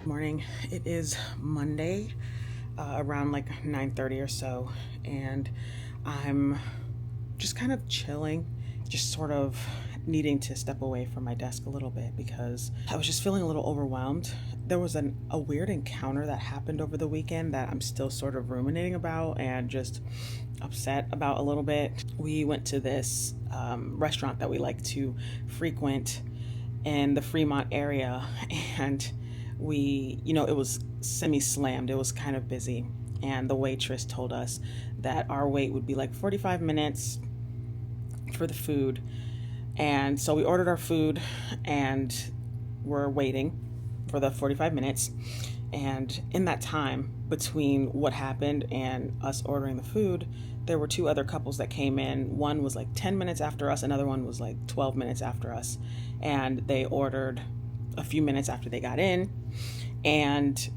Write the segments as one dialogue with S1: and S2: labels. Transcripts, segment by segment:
S1: Morning. It is Monday, around like 9:30 or so, and I'm just kind of chilling, just sort of needing to step away from my desk a little bit because I was just feeling a little overwhelmed. There was a weird encounter that happened over the weekend that I'm still sort of ruminating about and just upset about a little bit. We went to this restaurant that we like to frequent in the Fremont area, and it was semi-slammed. It was kind of busy, and the waitress told us that our wait would be like 45 minutes for the food. And so we ordered our food and we're waiting for the 45 minutes. And in that time between what happened and us ordering the food, there were two other couples that came in. One was like 10 minutes after us, another one was like 12 minutes after us. And they ordered a few minutes after they got in, and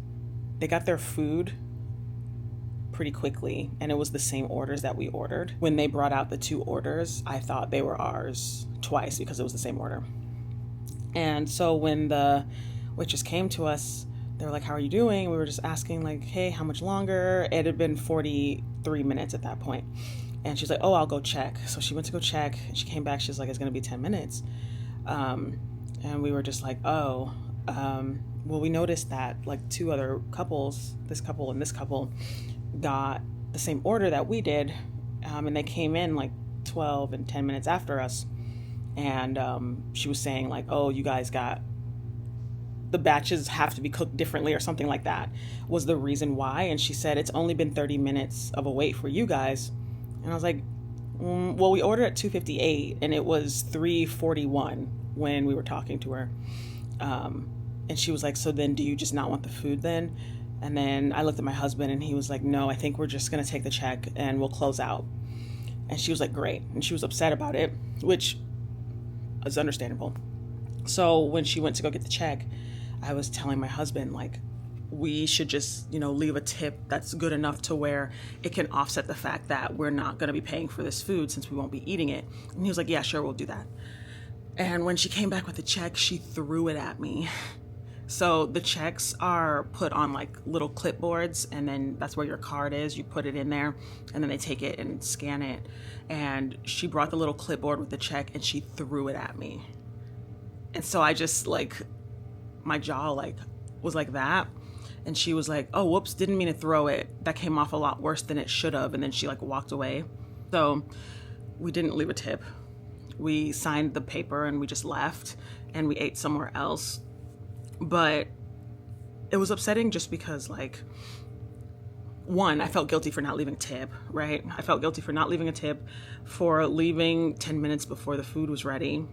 S1: they got their food pretty quickly, and it was the same orders that we ordered. When they brought out the two orders, I thought they were ours twice because it was the same order. And so when the waitress came to us, they were like, "How are you doing?" We were just asking like, "Hey, how much longer?" It had been 43 minutes at that point. And she's like, "Oh, I'll go check." So she went to go check, and she came back. She's like, "It's going to be 10 minutes. And we were just like, "Oh, well, we noticed that like two other couples, this couple and this couple, got the same order that we did. And they came in like 12 and 10 minutes after us." And she was saying like, "Oh, you guys got, the batches have to be cooked differently," or something like that was the reason why. And she said, "It's only been 30 minutes of a wait for you guys." And I was like, well, we ordered at 2:58 and it was 3:41 when we were talking to her. And she was like, "So then do you just not want the food then?" And then I looked at my husband and he was like, "No, I think we're just going to take the check and we'll close out." And she was like, "Great." And she was upset about it, which is understandable. So when she went to go get the check, I was telling my husband, like, we should just, leave a tip that's good enough to where it can offset the fact that we're not going to be paying for this food since we won't be eating it. And he was like, "Yeah, sure, we'll do that." And when she came back with the check, she threw it at me. So the checks are put on like little clipboards, and then that's where your card is. You put it in there, and then they take it and scan it. And she brought the little clipboard with the check, and she threw it at me. And so I just my jaw was like that. And she was like, "Oh, whoops, didn't mean to throw it. That came off a lot worse than it should have." And then she walked away. So we didn't leave a tip. We signed the paper and we just left, and we ate somewhere else. But it was upsetting just because one, I felt guilty for not leaving a tip, right? I felt guilty for not leaving a tip, for leaving 10 minutes before the food was ready.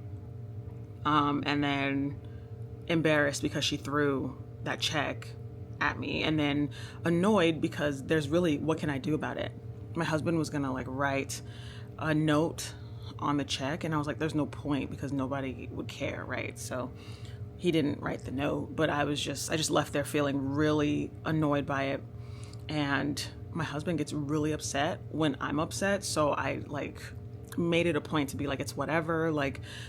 S1: And then embarrassed because she threw that check at me, and then annoyed because what can I do about it? My husband was gonna write a note on the check, and I was like, there's no point because nobody would care, right? So he didn't write the note, but I just left there feeling really annoyed by it. And my husband gets really upset when I'm upset, so I made it a point to be like, it's whatever,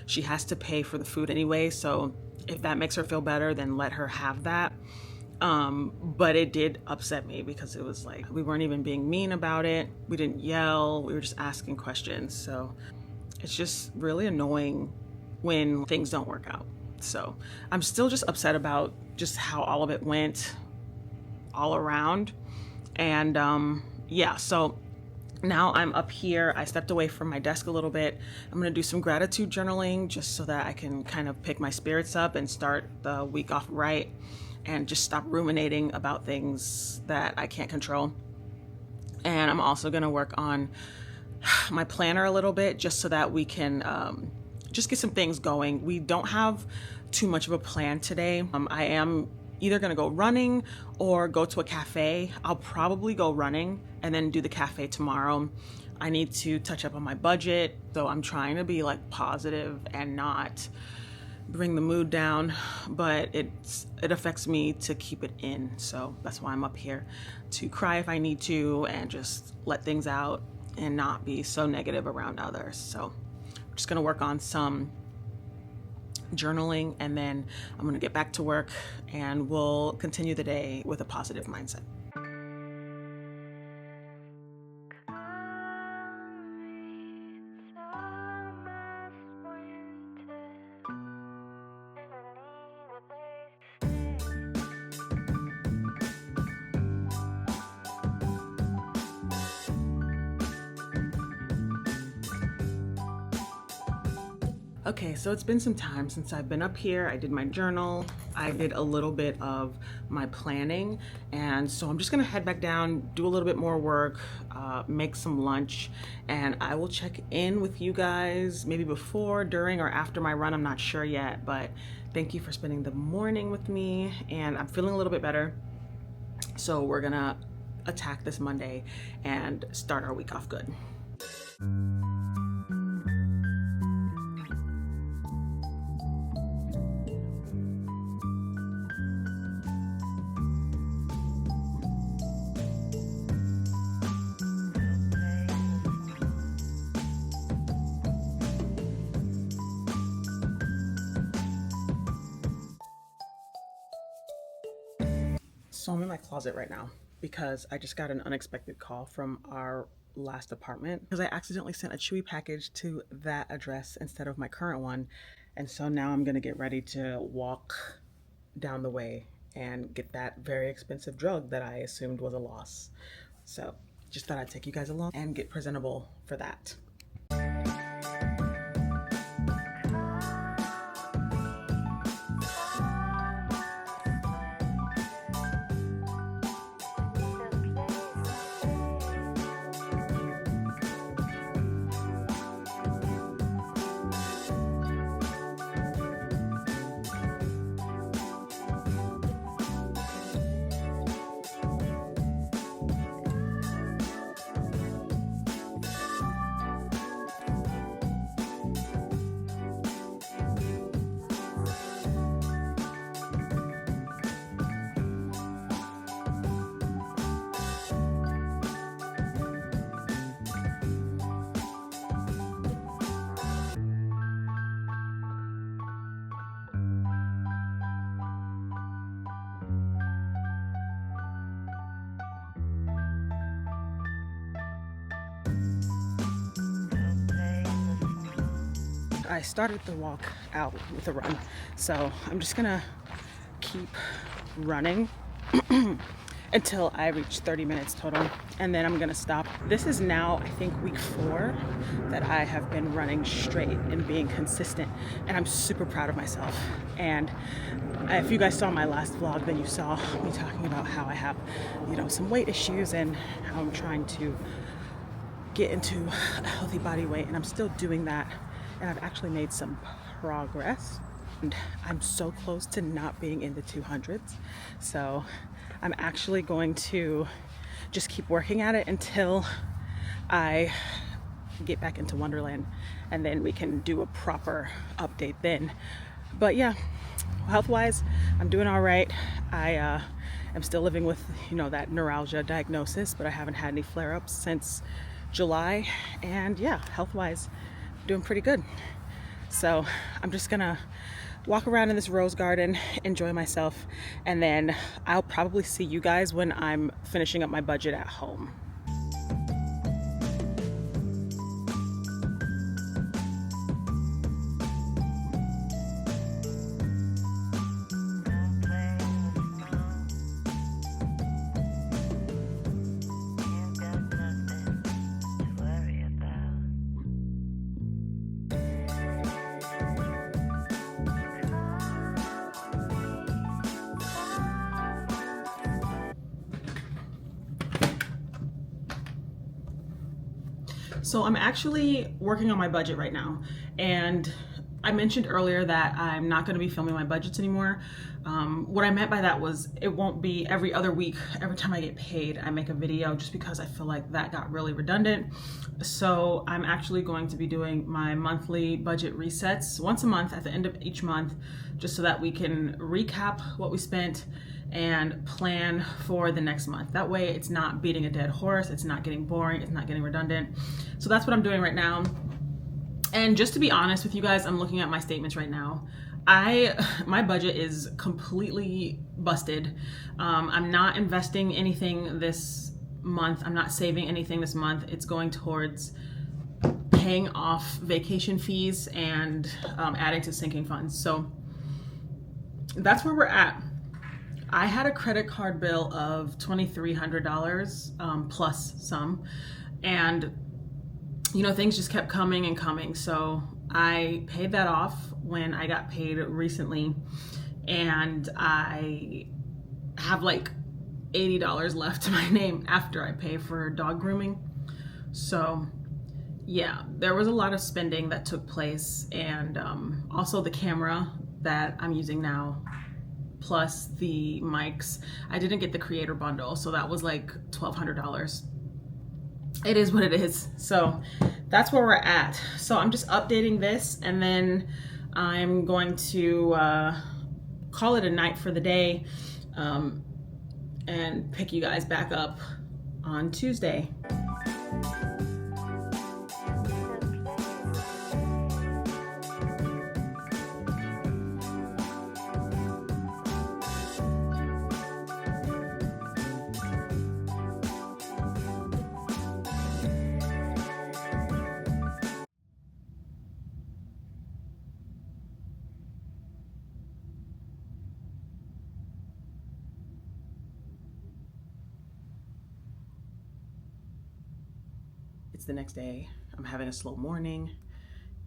S1: she has to pay for the food anyway, so if that makes her feel better, then let her have that. But it did upset me because it was we weren't even being mean about it. We didn't yell. We were just asking questions. So it's just really annoying when things don't work out. So I'm still just upset about just how all of it went all around. And so now I'm up here. I stepped away from my desk a little bit. I'm going to do some gratitude journaling just so that I can kind of pick my spirits up and start the week off right, and just stop ruminating about things that I can't control. And I'm also going to work on my planner a little bit just so that we can just get some things going. We don't have too much of a plan today. I am either going to go running or go to a cafe. I'll probably go running and then do the cafe tomorrow. I need to touch up on my budget, so I'm trying to be positive and not bring the mood down, but it affects me to keep it in. So that's why I'm up here, to cry if I need to and just let things out and not be so negative around others. So I'm just going to work on some journaling, and then I'm gonna get back to work and we'll continue the day with a positive mindset. Okay, so it's been some time since I've been up here. I did my journal, I did a little bit of my planning, and so I'm just gonna head back down, do a little bit more work, make some lunch, and I will check in with you guys maybe before, during, or after my run. I'm not sure yet, but thank you for spending the morning with me, and I'm feeling a little bit better. So we're gonna attack this Monday and start our week off good. So I'm in my closet right now because I just got an unexpected call from our last apartment because I accidentally sent a Chewy package to that address instead of my current one. And so now I'm gonna get ready to walk down the way and get that very expensive drug that I assumed was a loss. So just thought I'd take you guys along and get presentable for that. I started the walk out with a run, so I'm just gonna keep running until I reach 30 minutes total, and then I'm gonna stop. This is now, I think, week 4 that I have been running straight and being consistent, and I'm super proud of myself. And if you guys saw my last vlog, then you saw me talking about how I have, some weight issues and how I'm trying to get into a healthy body weight, and I'm still doing that. And I've actually made some progress, and I'm so close to not being in the 200s. So I'm actually going to just keep working at it until I get back into Wonderland, and then we can do a proper update then. But yeah, health-wise, I'm doing all right. I am still living with, that neuralgia diagnosis, but I haven't had any flare-ups since July. And yeah, health-wise, doing pretty good. So I'm just gonna walk around in this rose garden, enjoy myself, and then I'll probably see you guys when I'm finishing up my budget at home. So I'm actually working on my budget right now, and I mentioned earlier that I'm not going to be filming my budgets anymore. What I meant by that was it won't be every other week, every time I get paid, I make a video, just because I feel like that got really redundant. So I'm actually going to be doing my monthly budget resets once a month at the end of each month, just so that we can recap what we spent and plan for the next month. That way it's not beating a dead horse, it's not getting boring, it's not getting redundant. So that's what I'm doing right now. And just to be honest with you guys, I'm looking at my statements right now. My budget is completely busted. I'm not investing anything this month. I'm not saving anything this month. It's going towards paying off vacation fees and adding to sinking funds. So that's where we're at. I had a credit card bill of $2,300 plus some, and you know, things just kept coming and coming. So I paid that off when I got paid recently, and I have like $80 left to my name after I pay for dog grooming. So yeah, there was a lot of spending that took place, and also the camera that I'm using now, plus the mics. I didn't get the creator bundle, so that was like $1,200. It is what it is. So that's where we're at. So I'm just updating this, and then I'm going to call it a night for the day, and pick you guys back up on Tuesday. It's the next day. I'm having a slow morning,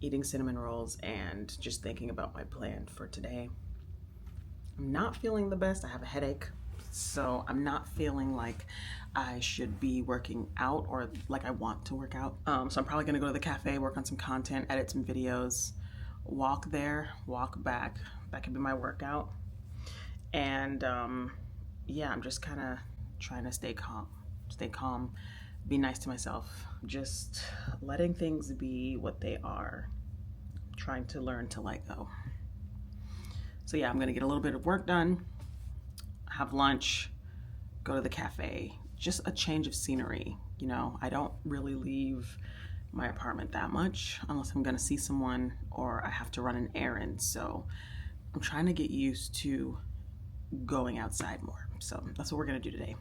S1: eating cinnamon rolls, and just thinking about my plan for today. I'm not feeling the best. I have a headache, so I'm not feeling like I should be working out or like I want to work out. So I'm probably gonna go to the cafe, work on some content, edit some videos, walk there, walk back. That could be my workout. And yeah, I'm just kind of trying to stay calm, be nice to myself, just letting things be what they are, trying to learn to let go. So yeah, I'm gonna get a little bit of work done, have lunch, go to the cafe, just a change of scenery. You know, I don't really leave my apartment that much unless I'm gonna see someone or I have to run an errand. So I'm trying to get used to going outside more. So that's what we're gonna do today.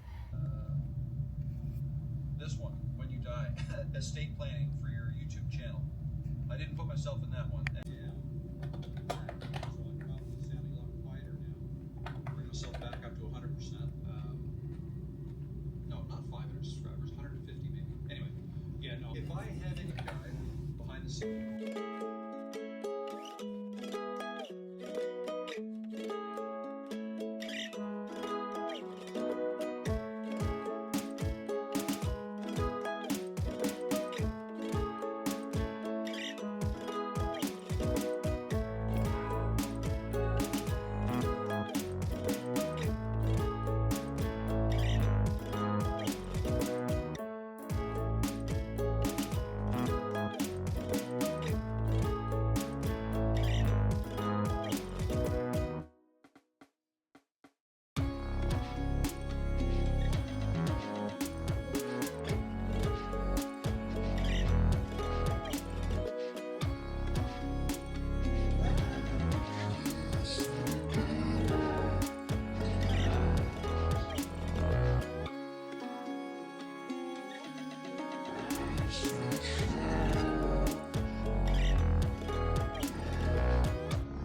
S2: This one, When You Die, estate planning for your YouTube channel. I didn't put myself in that one. Yeah. So I'm probably sounding a lot quieter now. Bring myself back up to 100%. No, not 500 subscribers, 150 maybe. Anyway, yeah, no. If I had a guy behind the scenes.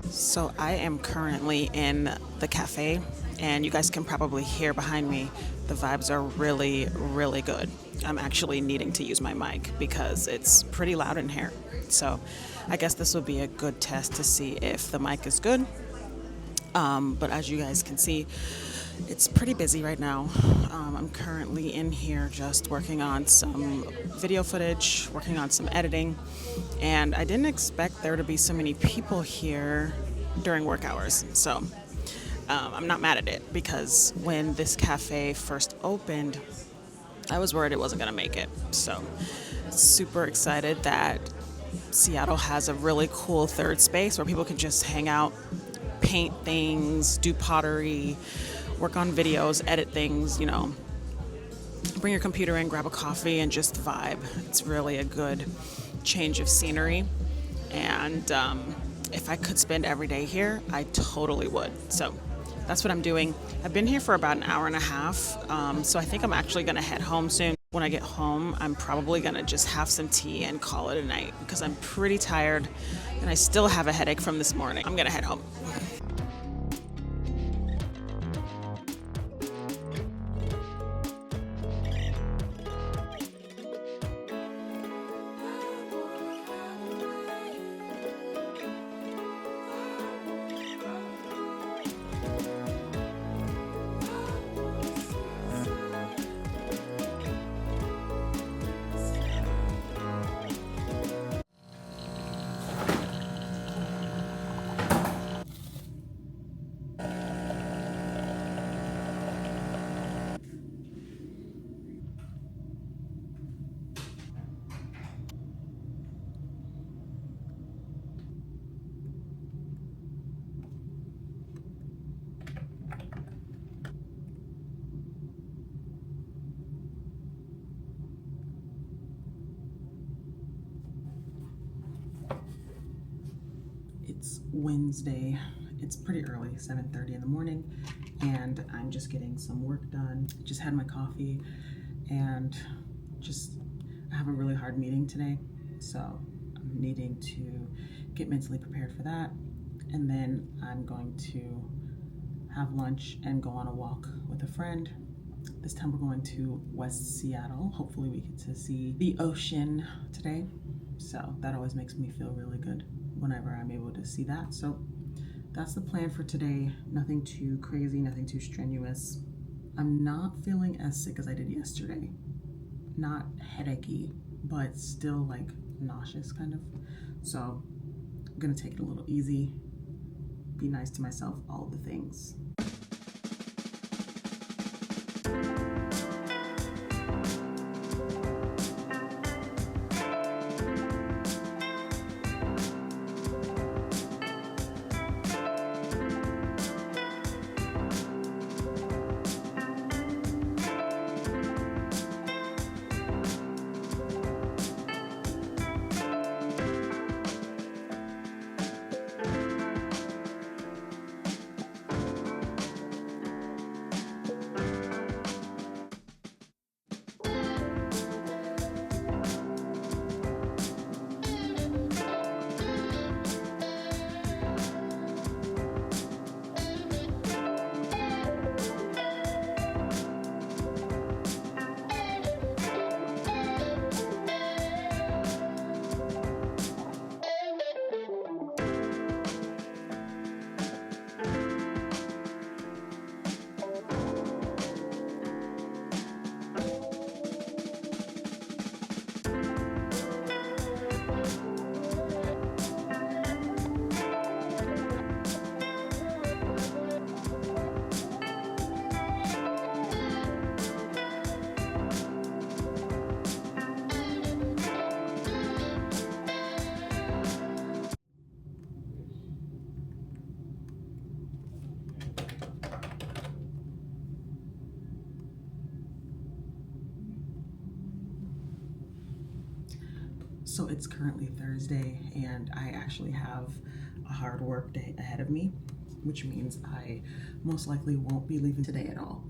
S1: So I am currently in the cafe, and you guys can probably hear behind me, the vibes are really, really good. I'm actually needing to use my mic because it's pretty loud in here. So I guess this would be a good test to see if the mic is good. But as you guys can see, it's pretty busy right now. I'm currently in here just working on some video footage, working on some editing, and I didn't expect there to be so many people here during work hours. So I'm not mad at it, because when this cafe first opened, I was worried it wasn't gonna make it. So super excited that Seattle has a really cool third space where people can just hang out, paint things, do pottery, work on videos, edit things, you know, bring your computer in, grab a coffee, and just vibe. It's really a good change of scenery. And if I could spend every day here, I totally would. So that's what I'm doing. I've been here for about an hour and a half, so I think I'm actually gonna head home soon. When I get home, I'm probably gonna just have some tea and call it a night because I'm pretty tired and I still have a headache from this morning. I'm gonna head home. It's Wednesday. It's pretty early, 7:30 in the morning, and I'm just getting some work done. Just had my coffee and I have a really hard meeting today, so I'm needing to get mentally prepared for that. And then I'm going to have lunch and go on a walk with a friend. This time we're going to West Seattle. Hopefully we get to see the ocean today. So that always makes me feel really good whenever I'm able to see that. So that's the plan for today. Nothing too crazy, nothing too strenuous. I'm not feeling as sick as I did yesterday. Not headachy, but still like nauseous kind of. So I'm gonna take it a little easy, be nice to myself, all the things. So it's currently Thursday and I actually have a hard work day ahead of me, which means I most likely won't be leaving today at all.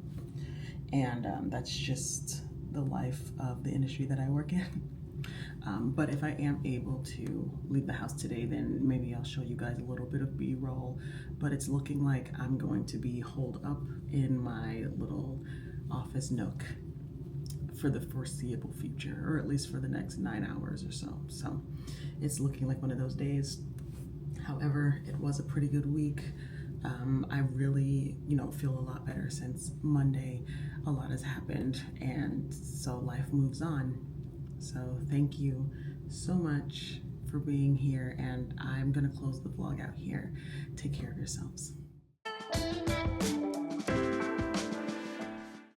S1: And that's just the life of the industry that I work in. But if I am able to leave the house today, then maybe I'll show you guys a little bit of B-roll, but it's looking like I'm going to be holed up in my little office nook for the foreseeable future, or at least for the next 9 hours or so. So it's looking like one of those days. However, it was a pretty good week. I really, feel a lot better since Monday. A lot has happened, and so life moves on. So thank you so much for being here, and I'm gonna close the vlog out here. Take care of yourselves.